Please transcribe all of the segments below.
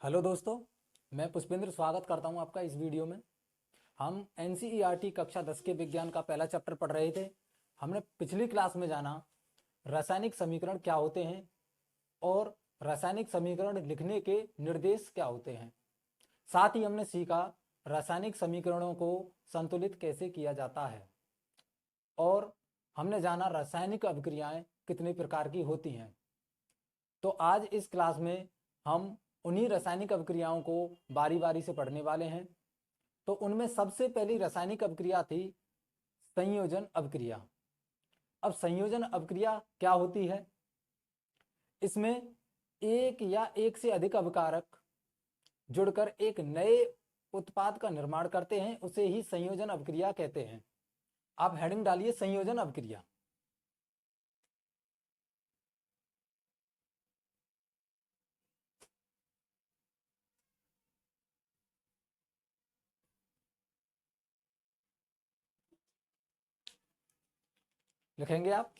Hello दोस्तों, मैं पुष्पेंद्र स्वागत करता हूं आपका इस वीडियो में। हम एनसीईआरटी कक्षा 10 के विज्ञान का पहला चैप्टर पढ़ रहे थे। हमने पिछली क्लास में जाना रासायनिक समीकरण क्या होते हैं और रासायनिक समीकरण लिखने के निर्देश क्या होते हैं। साथ ही हमने सीखा रासायनिक समीकरणों को संतुलित कैसे किया जाता है और हमने जाना रासायनिक अभिक्रियाएं कितने प्रकार की होती हैं। तो आज इस क्लास में हम उन्हीं रासायनिक अभिक्रियाओं को बारी बारी से पढ़ने वाले हैं। तो उनमें सबसे पहली रासायनिक अभिक्रिया थी संयोजन अभिक्रिया। अब संयोजन अभिक्रिया क्या होती है? इसमें एक या एक से अधिक अभिकारक जुड़कर एक नए उत्पाद का निर्माण करते हैं, उसे ही संयोजन अभिक्रिया कहते हैं। आप हेडिंग डालिए संयोजन अभिक्रिया। लिखेंगे आप।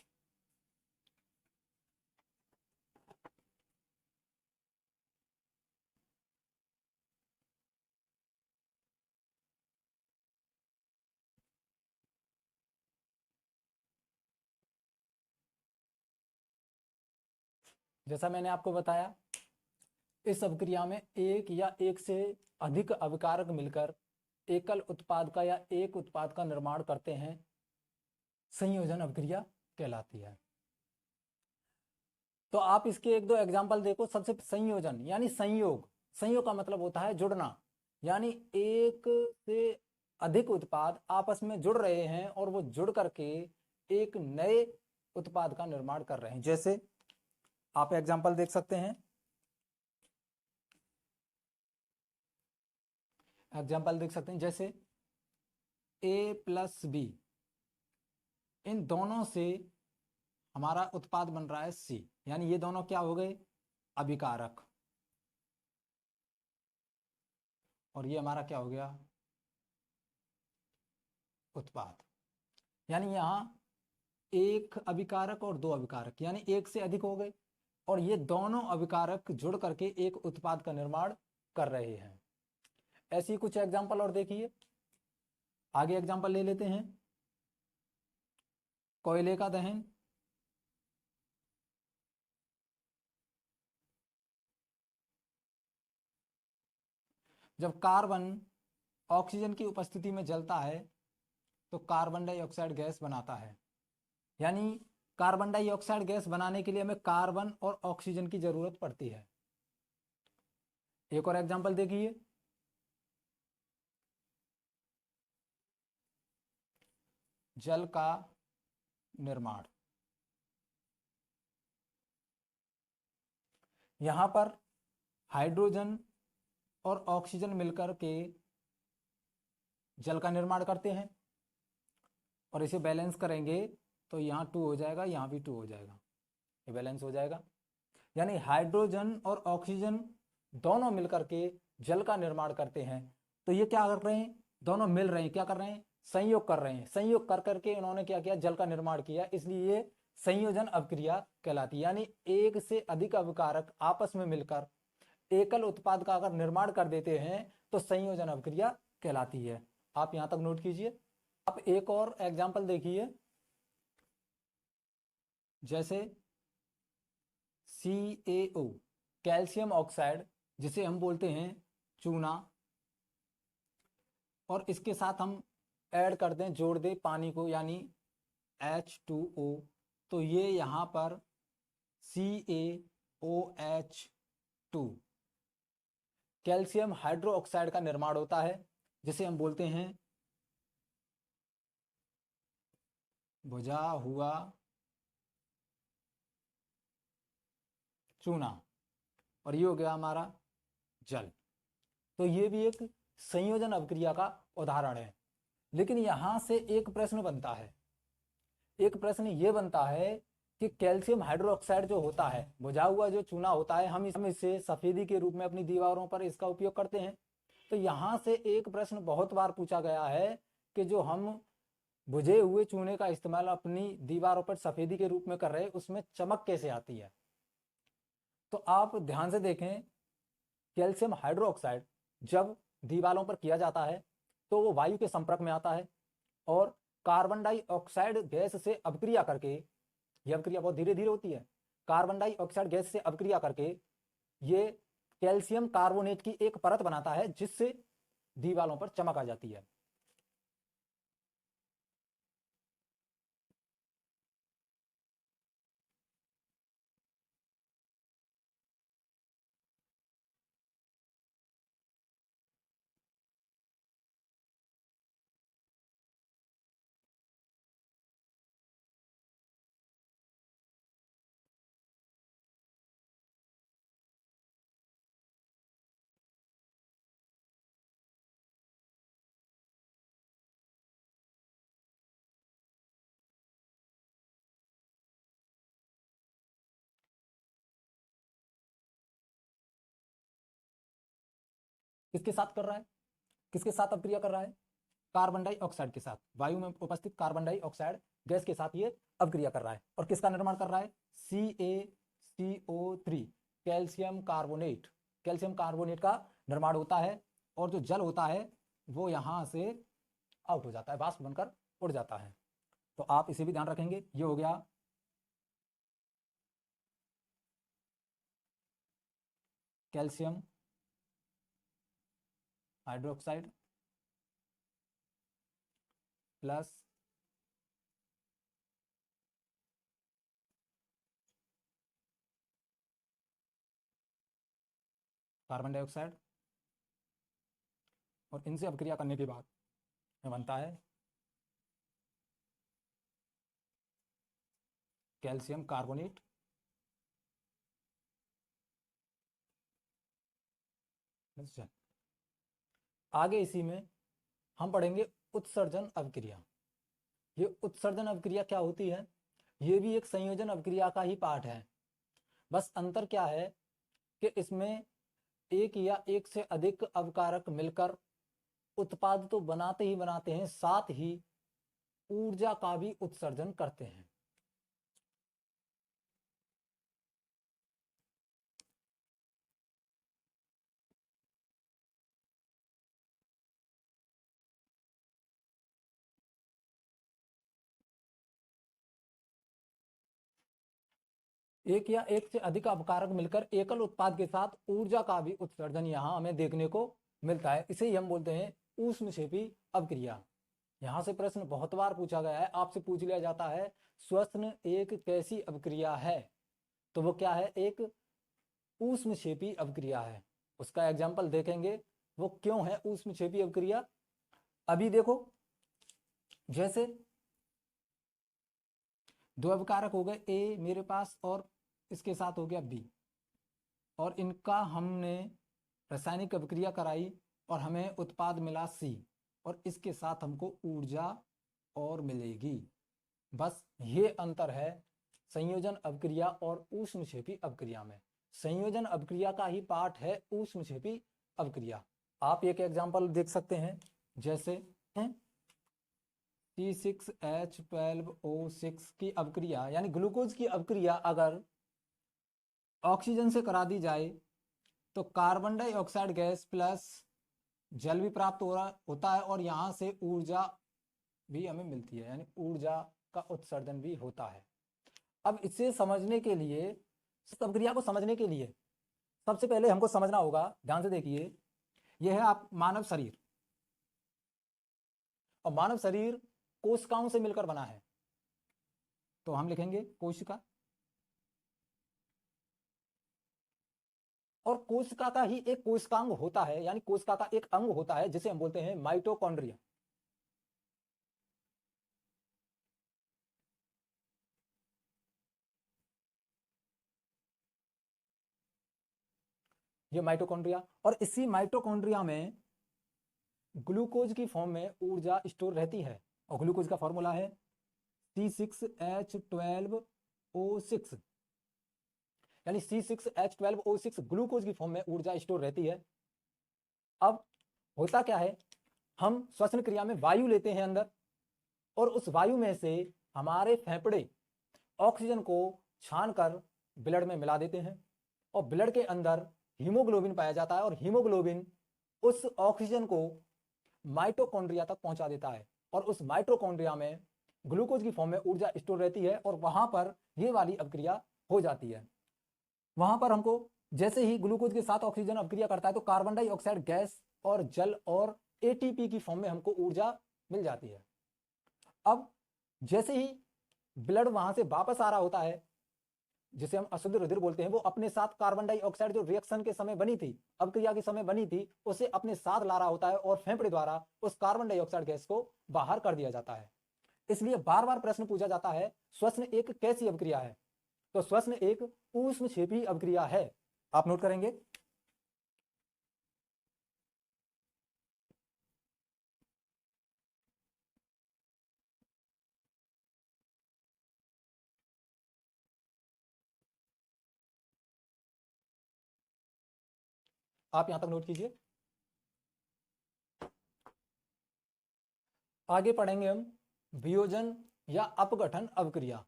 जैसा मैंने आपको बताया, इस अभिक्रिया में एक या एक से अधिक अभिकारक मिलकर एकल उत्पाद का या एक उत्पाद का निर्माण करते हैं, संयोजन अभिक्रिया कहलाती है। तो आप इसके एक दो एग्जाम्पल देखो। सबसे संयोजन यानी संयोग। संयोग का मतलब होता है जुड़ना, यानी एक से अधिक उत्पाद आपस में जुड़ रहे हैं और वो जुड़ करके एक नए उत्पाद का निर्माण कर रहे हैं। जैसे आप एग्जाम्पल देख सकते हैं। जैसे A प्लस बी, इन दोनों से हमारा उत्पाद बन रहा है C, यानी ये दोनों क्या हो गए? अभिकारक। और ये हमारा क्या हो गया? उत्पाद। यानी यहाँ एक अभिकारक और दो अभिकारक यानी एक से अधिक हो गए और ये दोनों अभिकारक जुड़ करके एक उत्पाद का निर्माण कर रहे हैं। ऐसी कुछ एग्जाम्पल और देखिए। आगे एग्जाम्पल ले लेते हैं। कोयले का दहन। जब कार्बन ऑक्सीजन की उपस्थिति में जलता है तो कार्बन डाइऑक्साइड गैस बनाता है। यानी कार्बन डाइऑक्साइड गैस बनाने के लिए हमें कार्बन और ऑक्सीजन की जरूरत पड़ती है। एक और एग्जांपल देखिए। जल का निर्माण। यहां पर हाइड्रोजन और ऑक्सीजन मिलकर के जल का निर्माण करते हैं और इसे बैलेंस करेंगे तो यहाँ 2 हो जाएगा, यहाँ भी 2 हो जाएगा, ये बैलेंस हो जाएगा। यानी हाइड्रोजन और ऑक्सीजन दोनों मिलकर के जल का निर्माण करते हैं। तो ये क्या कर रहे हैं? दोनों मिल रहे हैं, क्या कर रहे हैं? संयोग कर रहे हैं। संयोग कर करके इन्होंने क्या किया? जल का निर्माण किया, इसलिए ये संयोजन अभिक्रिया कहलाती है। यानी एक से अधिक अभिकारक आपस में मिलकर एकल उत्पाद का अगर निर्माण कर देते हैं तो संयोजन अभिक्रिया कहलाती है। आप यहां तक नोट कीजिए। आप एक और एग्जाम्पल देखिए। जैसे CaO, कैल्शियम ऑक्साइड, जिसे हम बोलते हैं चूना, और इसके साथ हम ऐड कर दें, जोड़ दें पानी को, यानी H2O, तो ये यहाँ पर CaOH2 कैल्शियम हाइड्रोक्साइड का निर्माण होता है, जिसे हम बोलते हैं बुझा हुआ चूना, और ये हो गया हमारा जल। तो ये भी एक संयोजन अभिक्रिया का उदाहरण है। लेकिन यहां से एक प्रश्न बनता है। एक प्रश्न ये बनता है कि कैल्शियम हाइड्रोक्साइड जो होता है, बुझा हुआ जो चूना होता है, हम इसे सफेदी के रूप में अपनी दीवारों पर इसका उपयोग करते हैं। तो यहां से एक प्रश्न बहुत बार पूछा गया है कि जो हम बुझे हुए चूने का इस्तेमाल अपनी दीवारों पर सफेदी के रूप में कर रहे हैं, उसमें चमक कैसे आती है? तो आप ध्यान से देखें। कैल्शियम हाइड्रोक्साइड जब दीवारों पर किया जाता है तो वो वायु के संपर्क में आता है और कार्बन डाइऑक्साइड गैस से अभिक्रिया करके, यह अभिक्रिया बहुत धीरे धीरे होती है, कार्बन डाइऑक्साइड गैस से अभिक्रिया करके ये कैल्शियम कार्बोनेट की एक परत बनाता है जिससे दीवारों पर चमक आ जाती है। किसके साथ कर रहा है, किसके साथ अभिक्रिया कर रहा है? कार्बन डाइऑक्साइड के साथ, वायु में उपस्थित कार्बन डाइऑक्साइड गैस के साथ ये अभिक्रिया कर रहा है। और किसका निर्माण कर रहा है? CaCO3, calcium carbonate. Calcium carbonate का निर्माण होता है और जो जल होता है वो यहां से आउट हो जाता है, वाष्प बनकर उड़ जाता है। तो आप इसे भी ध्यान रखेंगे। ये हो गया calcium hydroxide plus carbon dioxide, और इनसे अभिक्रिया करने के बाद ये बनता है कैल्शियम कार्बोनेट प्लस जल। आगे इसी में हम पढ़ेंगे उत्सर्जन अभिक्रिया। ये उत्सर्जन अभिक्रिया क्या होती है? ये भी एक संयोजन अभिक्रिया का ही पार्ट है। बस अंतर क्या है कि इसमें एक या एक से अधिक अवकारक मिलकर उत्पाद तो बनाते ही बनाते हैं, साथ ही ऊर्जा का भी उत्सर्जन करते हैं। एक या एक से अधिक अपकारक मिलकर एकल उत्पाद के साथ ऊर्जा का भी उत्सर्जन यहां हमें देखने को मिलता है। इसे ही हम बोलते हैं ऊष्मक्षेपी अभिक्रिया। यहां से प्रश्न बहुत बार पूछा गया है, आपसे पूछ लिया जाता है श्वसन एक कैसी अभिक्रिया है? तो वो क्या है? एक ऊष्मक्षेपी अभिक्रिया है। उसका एग्जाम्पल देखेंगे वो क्यों है ऊष्मक्षेपी अभिक्रिया। अभी देखो, जैसे दो अभिकारक हो गए ए मेरे पास और इसके साथ हो गया बी, और इनका हमने रासायनिक अभिक्रिया कराई और हमें उत्पाद मिला सी, और इसके साथ हमको ऊर्जा और मिलेगी। बस ये अंतर है संयोजन अभिक्रिया और ऊष्मक्षेपी अभिक्रिया में। संयोजन अभिक्रिया का ही पार्ट है ऊष्मक्षेपी अभिक्रिया। आप एक एग्जांपल देख सकते हैं, जैसे C6H12O6 की अभिक्रिया यानी ग्लूकोज की अभिक्रिया अगर ऑक्सीजन से करा दी जाए तो कार्बन डाइऑक्साइड गैस प्लस जल भी प्राप्त हो रहा होता है और यहाँ से ऊर्जा भी हमें मिलती है, यानी ऊर्जा का उत्सर्जन भी होता है। अब इसे समझने के लिए, इस अभिक्रिया को समझने के लिए सबसे पहले हमको समझना होगा, ध्यान से देखिए, यह है आप मानव शरीर, और मानव शरीर कोशिकाओं से मिलकर बना है। तो हम लिखेंगे कोशिका, और कोशिका का ही एक कोशिकांग होता है, यानी कोशिका का एक अंग होता है जिसे हम बोलते हैं माइटोकॉन्ड्रिया। ये माइटोकॉन्ड्रिया, और इसी माइटोकॉन्ड्रिया में ग्लूकोज की फॉर्म में ऊर्जा स्टोर रहती है, और ग्लूकोज का फॉर्मूला है C6H12O6, यानी C6H12O6 ग्लूकोज की फॉर्म में ऊर्जा स्टोर रहती है। अब होता क्या है, हम श्वसन क्रिया में वायु लेते हैं अंदर, और उस वायु में से हमारे फेफड़े ऑक्सीजन को छानकर ब्लड में मिला देते हैं, और ब्लड के अंदर हीमोग्लोबिन पाया जाता है और हीमोग्लोबिन उस ऑक्सीजन को माइटोकॉन्ड्रिया तक पहुंचा देता है और उस माइटोकॉन्ड्रिया में ग्लूकोज की फॉर्म में ऊर्जा स्टोर रहती है और वहां पर ये वाली अभिक्रिया हो जाती है। वहां पर हमको जैसे ही ग्लूकोज के साथ ऑक्सीजन अभिक्रिया करता है तो कार्बन डाइऑक्साइड गैस और जल और एटीपी की फॉर्म में हमको ऊर्जा मिल जाती है। अब जैसे ही ब्लड वहां से वापस आ रहा होता है, जिसे हम अशुद्ध रुधिर बोलते हैं, वो अपने साथ कार्बन डाइऑक्साइड जो रिएक्शन के समय बनी थी, अभिक्रिया के समय बनी थी, उसे अपने साथ ला रहा होता है और फेफड़े द्वारा उस कार्बन डाइऑक्साइड गैस को बाहर कर दिया जाता है। इसलिए बार बार प्रश्न पूछा जाता है श्वसन एक कैसी अभिक्रिया है? तो श्वसन एक ऊष्मक्षेपी अभिक्रिया है। आप नोट करेंगे। आप यहां तक नोट कीजिए। आगे पढ़ेंगे हम वियोजन या अपघटन अभिक्रिया।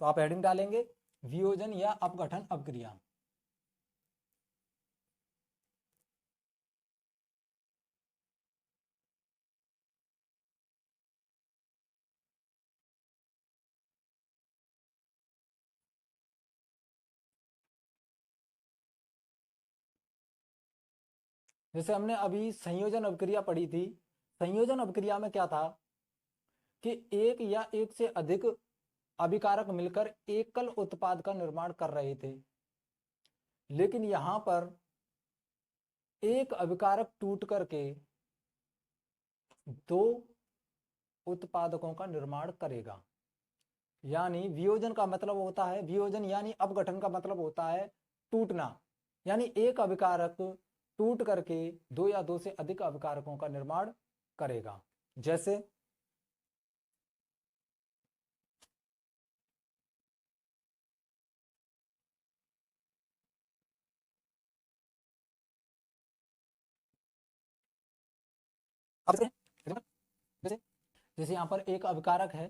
तो आप हेडिंग डालेंगे वियोजन या अपघटन अभिक्रिया। जैसे हमने अभी संयोजन अभिक्रिया पढ़ी थी, संयोजन अभिक्रिया में क्या था कि एक या एक से अधिक अभिकारक मिलकर एकल उत्पाद का निर्माण कर रहे थे, लेकिन यहां पर एक अभिकारक टूट करके दो उत्पादकों का निर्माण करेगा। यानी वियोजन का मतलब होता है, वियोजन यानी अपघटन का मतलब होता है टूटना, यानी एक अभिकारक टूट करके दो या दो से अधिक अभिकारकों का निर्माण करेगा। जैसे अब जैसे जैसे यहां पर एक अभिकारक है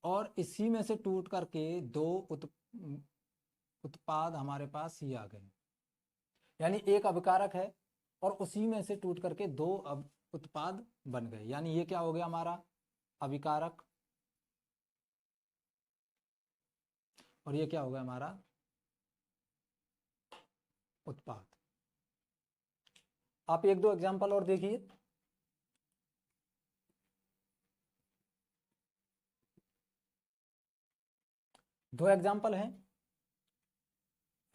और इसी में से टूट करके दो उत्पाद हमारे पास ही आ गए। यानी एक अभिकारक है और उसी में से टूट करके दो उत्पाद बन गए। यानी ये क्या हो गया हमारा अभिकारक और ये क्या हो गया हमारा उत्पाद। आप एक दो एग्जांपल और देखिए। दो एग्जांपल हैं।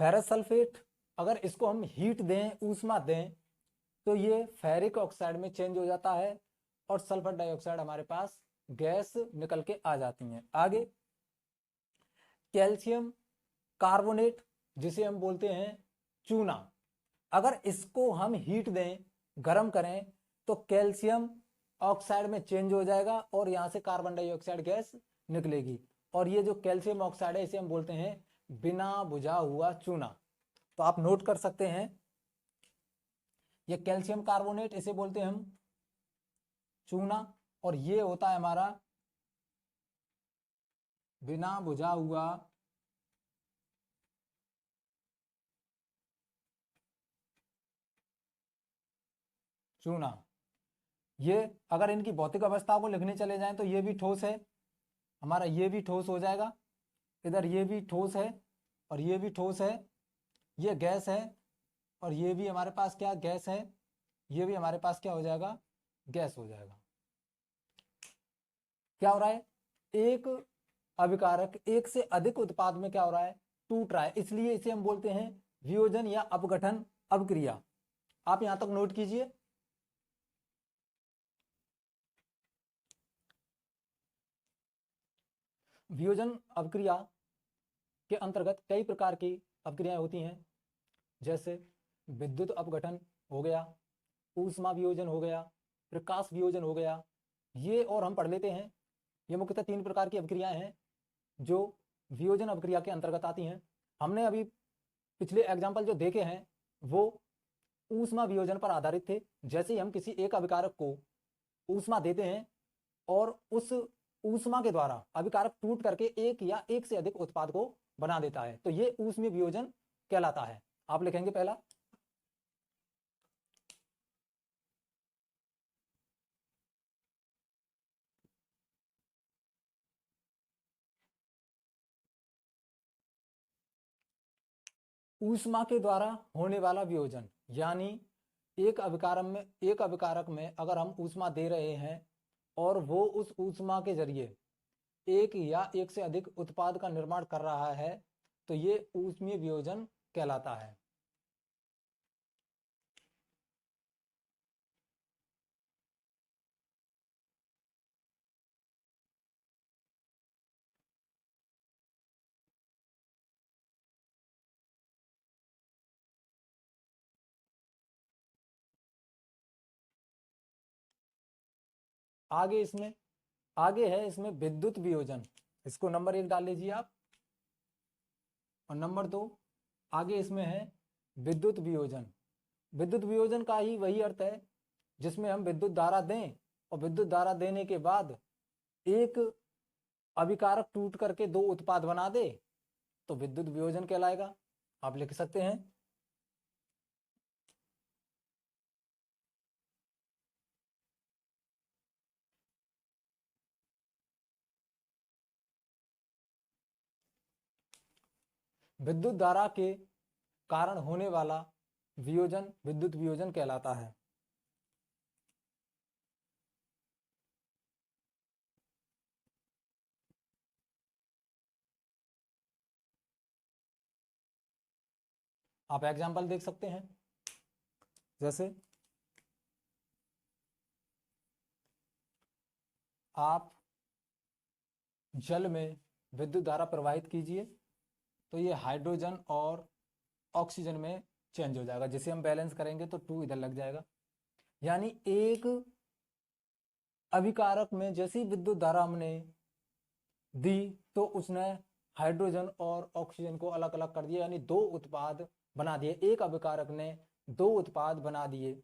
फेरस सल्फेट, अगर इसको हम हीट दें, ऊष्मा दें, तो ये फेरिक ऑक्साइड में चेंज हो जाता है और सल्फर डाइऑक्साइड हमारे पास गैस निकल के आ जाती हैं। आगे कैल्शियम कार्बोनेट, जिसे हम बोलते हैं चूना, अगर इसको हम हीट दें, गर्म करें, तो कैल्शियम ऑक्साइड में चेंज हो जाएगा और यहां से कार्बन डाइऑक्साइड गैस निकलेगी और ये जो कैल्शियम ऑक्साइड है इसे हम बोलते हैं बिना बुझा हुआ चूना। तो आप नोट कर सकते हैं, ये कैल्शियम कार्बोनेट, इसे बोलते हैं हम चूना, और ये होता है हमारा बिना बुझा हुआ चूना। ये अगर इनकी भौतिक अवस्था को लिखने चले जाएं तो ये भी ठोस है हमारा, ये भी ठोस हो जाएगा, इधर ये भी ठोस है और ये भी ठोस है, ये गैस है और ये भी हमारे पास क्या गैस है, ये भी हमारे पास क्या हो जाएगा गैस हो जाएगा। क्या हो रहा है, एक अभिकारक एक से अधिक उत्पाद में क्या हो रहा है टूट रहा है, इसलिए इसे हम बोलते हैं वियोजन या अपघटन अभिक्रिया। आप यहां तक नोट कीजिए। वियोजन अभिक्रिया के अंतर्गत कई प्रकार की अभिक्रियाएं होती हैं, जैसे विद्युत अपघटन हो गया, ऊष्मा वियोजन हो गया, प्रकाश वियोजन हो गया, ये और हम पढ़ लेते हैं। ये मुख्यतः तीन प्रकार की अभिक्रियाएं हैं जो वियोजन अभिक्रिया के अंतर्गत आती हैं। हमने अभी पिछले एग्जाम्पल जो देखे हैं वो ऊष्मा वियोजन पर आधारित थे। जैसे ही हम किसी एक अभिकारक को ऊष्मा देते हैं और उस ऊष्मा के द्वारा अभिकारक टूट करके एक या एक से अधिक उत्पाद को बना देता है, तो ये ऊष्मीय वियोजन कहलाता है। आप लिखेंगे पहला ऊष्मा के द्वारा होने वाला वियोजन, यानी एक अभिकारक में अगर हम ऊष्मा दे रहे हैं और वो उस ऊष्मा के जरिए एक या एक से अधिक उत्पाद का निर्माण कर रहा है तो ये ऊष्मीय वियोजन कहलाता है। आगे है इसमें विद्युत वियोजन, इसको नंबर 1 डाल लीजिए आप। और नंबर 2 आगे इसमें है विद्युत वियोजन। विद्युत वियोजन का ही वही अर्थ है जिसमें हम विद्युत धारा दें और विद्युत धारा देने के बाद एक अभिकारक टूट करके दो उत्पाद बना दे तो विद्युत वियोजन कहलाएगा। आप लिख सकते हैं विद्युत धारा के कारण होने वाला वियोजन विद्युत वियोजन कहलाता है। आप एग्जाम्पल देख सकते हैं, जैसे आप जल में विद्युत धारा प्रवाहित कीजिए तो ये हाइड्रोजन और ऑक्सीजन में चेंज हो जाएगा, जिसे हम बैलेंस करेंगे तो 2 इधर लग जाएगा। यानी एक अभिकारक में जैसी विद्युत धारा हमने दी तो उसने हाइड्रोजन और ऑक्सीजन को अलग अलग कर दिया, यानी दो उत्पाद बना दिए। एक अभिकारक ने दो उत्पाद बना दिए।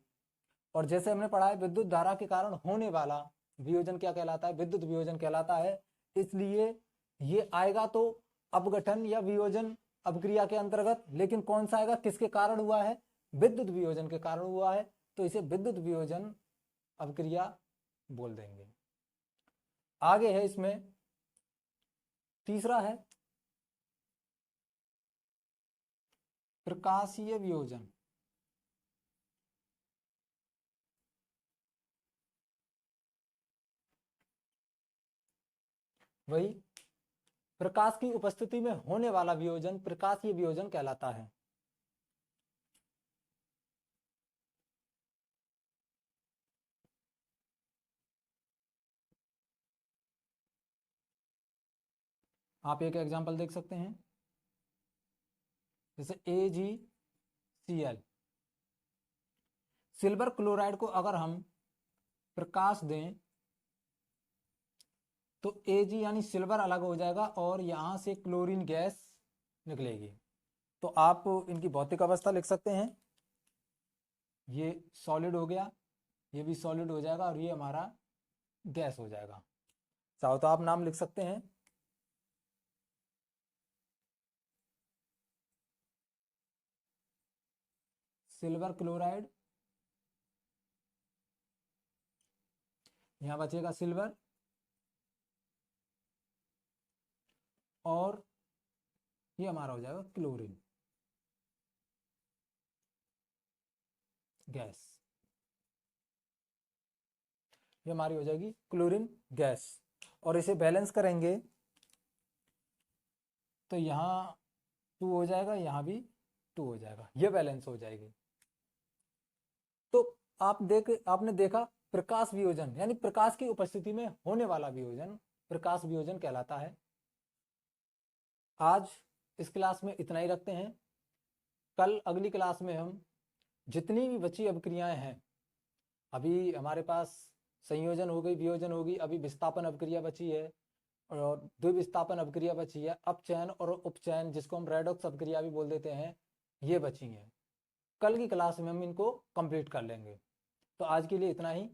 और जैसे हमने पढ़ा है विद्युत धारा के कारण होने वाला वियोजन क्या कहलाता है, विद्युत वियोजन कहलाता है। इसलिए ये आएगा तो अपघटन या वियोजन अपक्रिया के अंतर्गत, लेकिन कौन सा आएगा, किसके कारण हुआ है, विद्युत वियोजन के कारण हुआ है, तो इसे विद्युत वियोजन अपक्रिया बोल देंगे। आगे है इसमें तीसरा है प्रकाशीय वियोजन। वही प्रकाश की उपस्थिति में होने वाला वियोजन प्रकाशीय वियोजन कहलाता है। आप एक एग्जांपल देख सकते हैं, जैसे AgCl, सिल्वर क्लोराइड को अगर हम प्रकाश दें तो Ag यानी सिल्वर अलग हो जाएगा और यहां से क्लोरीन गैस निकलेगी। तो आप इनकी भौतिक अवस्था लिख सकते हैं, ये सॉलिड हो गया, ये भी सॉलिड हो जाएगा और ये हमारा गैस हो जाएगा। चाहो तो आप नाम लिख सकते हैं, सिल्वर क्लोराइड, यहां बचेगा सिल्वर और ये हमारा हो जाएगा क्लोरीन गैस, ये हमारी हो जाएगी क्लोरीन गैस। और इसे बैलेंस करेंगे तो यहाँ 2 हो जाएगा, यहाँ भी 2 हो जाएगा, ये बैलेंस हो जाएगी। तो आपने देखा प्रकाश वियोजन यानी प्रकाश की उपस्थिति में होने वाला वियोजन प्रकाश वियोजन कहलाता है। आज इस क्लास में इतना ही रखते हैं। कल अगली क्लास में हम जितनी भी बची अपक्रियाएं हैं, अभी हमारे पास संयोजन हो गई, वियोजन होगी, अभी विस्थापन अपक्रिया बची है और द्विविस्थापन अपक्रिया बची है, अपचयन और उपचयन जिसको हम रेडॉक्स अपक्रिया भी बोल देते हैं, ये बची हैं। कल की क्लास में हम इनको कंप्लीट कर लेंगे। तो आज के लिए इतना ही।